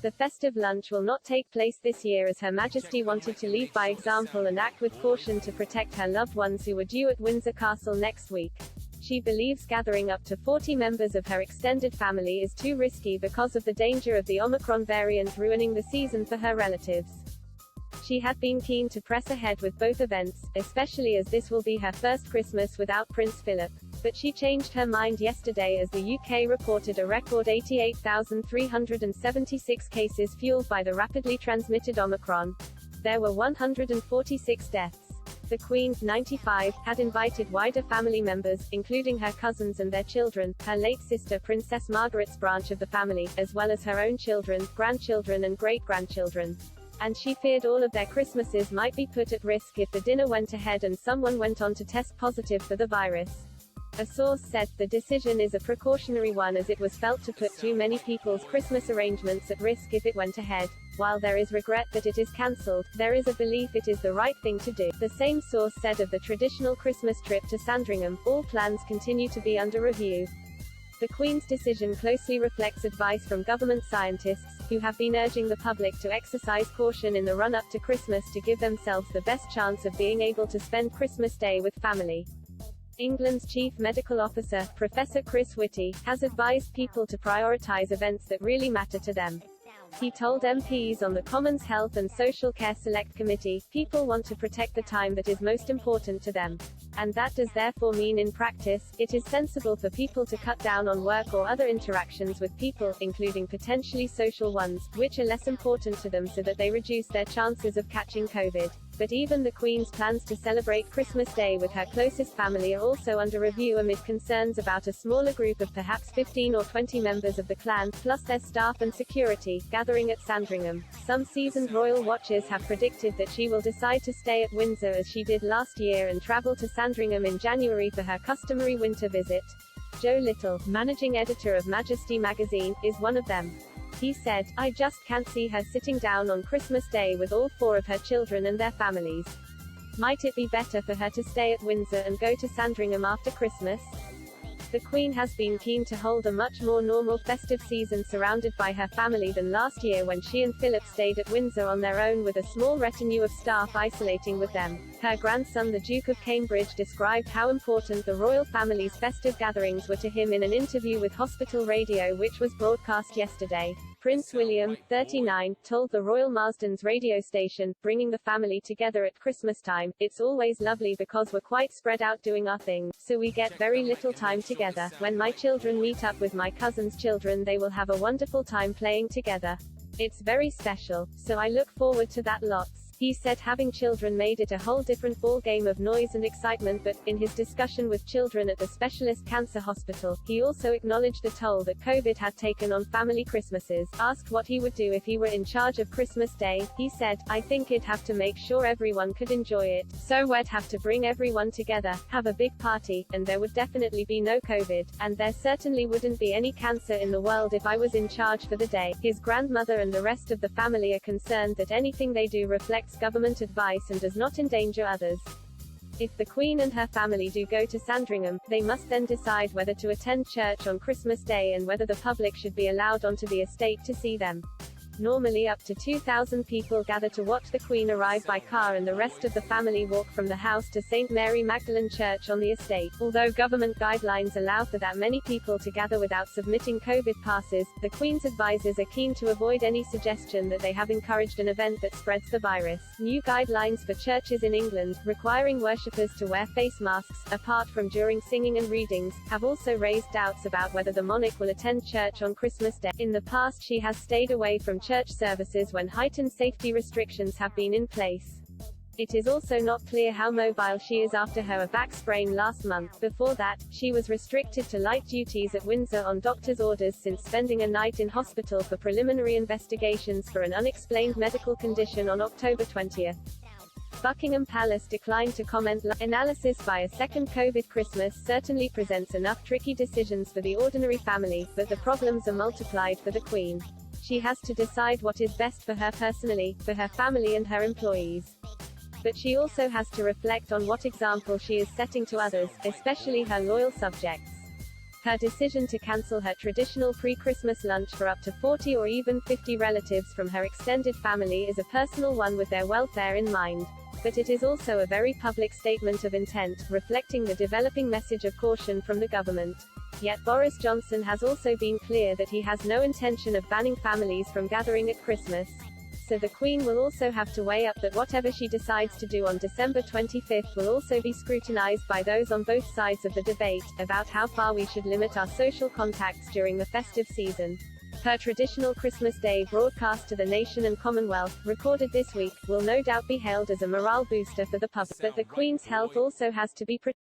The festive lunch will not take place this year as Her Majesty wanted to lead by example and act with caution to protect her loved ones who were due at Windsor Castle next week. She believes gathering up to 40 members of her extended family is too risky because of the danger of the Omicron variant ruining the season for her relatives. She had been keen to press ahead with both events, especially as this will be her first Christmas without Prince Philip. But she changed her mind yesterday as the UK reported a record 88,376 cases fueled by the rapidly transmitted Omicron. There were 146 deaths. The Queen, 95, had invited wider family members, including her cousins and their children, her late sister Princess Margaret's branch of the family, as well as her own children, grandchildren and great-grandchildren. And she feared all of their Christmases might be put at risk if the dinner went ahead and someone went on to test positive for the virus. A source said, the decision is a precautionary one as it was felt to put too many people's Christmas arrangements at risk if it went ahead. While there is regret that it is cancelled, there is a belief it is the right thing to do. The same source said of the traditional Christmas trip to Sandringham, all plans continue to be under review. The Queen's decision closely reflects advice from government scientists, who have been urging the public to exercise caution in the run-up to Christmas to give themselves the best chance of being able to spend Christmas Day with family. England's Chief Medical Officer, Professor Chris Whitty, has advised people to prioritise events that really matter to them. He told MPs on the Commons Health and Social Care Select Committee, people want to protect the time that is most important to them. And that does therefore mean in practice, it is sensible for people to cut down on work or other interactions with people, including potentially social ones, which are less important to them so that they reduce their chances of catching COVID. But even the Queen's plans to celebrate Christmas Day with her closest family are also under review amid concerns about a smaller group of perhaps 15 or 20 members of the clan, plus their staff and security, gathering at Sandringham. Some seasoned royal watchers have predicted that she will decide to stay at Windsor as she did last year and travel to Sandringham in January for her customary winter visit. Joe Little, managing editor of Majesty magazine, is one of them. He said, I just can't see her sitting down on Christmas Day with all 4 of her children and their families. Might it be better for her to stay at Windsor and go to Sandringham after Christmas? The Queen has been keen to hold a much more normal festive season surrounded by her family than last year when she and Philip stayed at Windsor on their own with a small retinue of staff isolating with them. Her grandson the Duke of Cambridge described how important the royal family's festive gatherings were to him in an interview with Hospital Radio which was broadcast yesterday. Prince William, 39, told the Royal Marsden's radio station, bringing the family together at Christmas time, it's always lovely because we're quite spread out doing our thing, so we get very little time together. When my children meet up with my cousin's children they will have a wonderful time playing together. It's very special, so I look forward to that lots. He said having children made it a whole different ballgame of noise and excitement but, in his discussion with children at the specialist cancer hospital, he also acknowledged the toll that COVID had taken on family Christmases. Asked what he would do if he were in charge of Christmas Day, he said, I think he'd have to make sure everyone could enjoy it, so we'd have to bring everyone together, have a big party, and there would definitely be no COVID, and there certainly wouldn't be any cancer in the world if I was in charge for the day. His grandmother and the rest of the family are concerned that anything they do reflects government advice and does not endanger others. If the Queen and her family do go to Sandringham, they must then decide whether to attend church on Christmas Day and whether the public should be allowed onto the estate to see them. Normally up to 2,000 people gather to watch the Queen arrive by car and the rest of the family walk from the house to St. Mary Magdalene Church on the estate. Although government guidelines allow for that many people to gather without submitting COVID passes, the Queen's advisors are keen to avoid any suggestion that they have encouraged an event that spreads the virus. New guidelines for churches in England, requiring worshippers to wear face masks, apart from during singing and readings, have also raised doubts about whether the monarch will attend church on Christmas Day. In the past she has stayed away from church services when heightened safety restrictions have been in place. It is also not clear how mobile she is after her back sprain last month. Before that, she was restricted to light duties at Windsor on doctor's orders since spending a night in hospital for preliminary investigations for an unexplained medical condition on October 20. Buckingham Palace declined to comment. Analysis by a second COVID Christmas certainly presents enough tricky decisions for the ordinary family, but the problems are multiplied for the Queen. She has to decide what is best for her personally, for her family and her employees. But she also has to reflect on what example she is setting to others, especially her loyal subjects. Her decision to cancel her traditional pre-Christmas lunch for up to 40 or even 50 relatives from her extended family is a personal one with their welfare in mind. But it is also a very public statement of intent, reflecting the developing message of caution from the government. Yet Boris Johnson has also been clear that he has no intention of banning families from gathering at Christmas. So the Queen will also have to weigh up that whatever she decides to do on December 25 will also be scrutinized by those on both sides of the debate, about how far we should limit our social contacts during the festive season. Her traditional Christmas Day broadcast to the nation and Commonwealth, recorded this week, will no doubt be hailed as a morale booster for the public, but the Queen's health also has to be protected.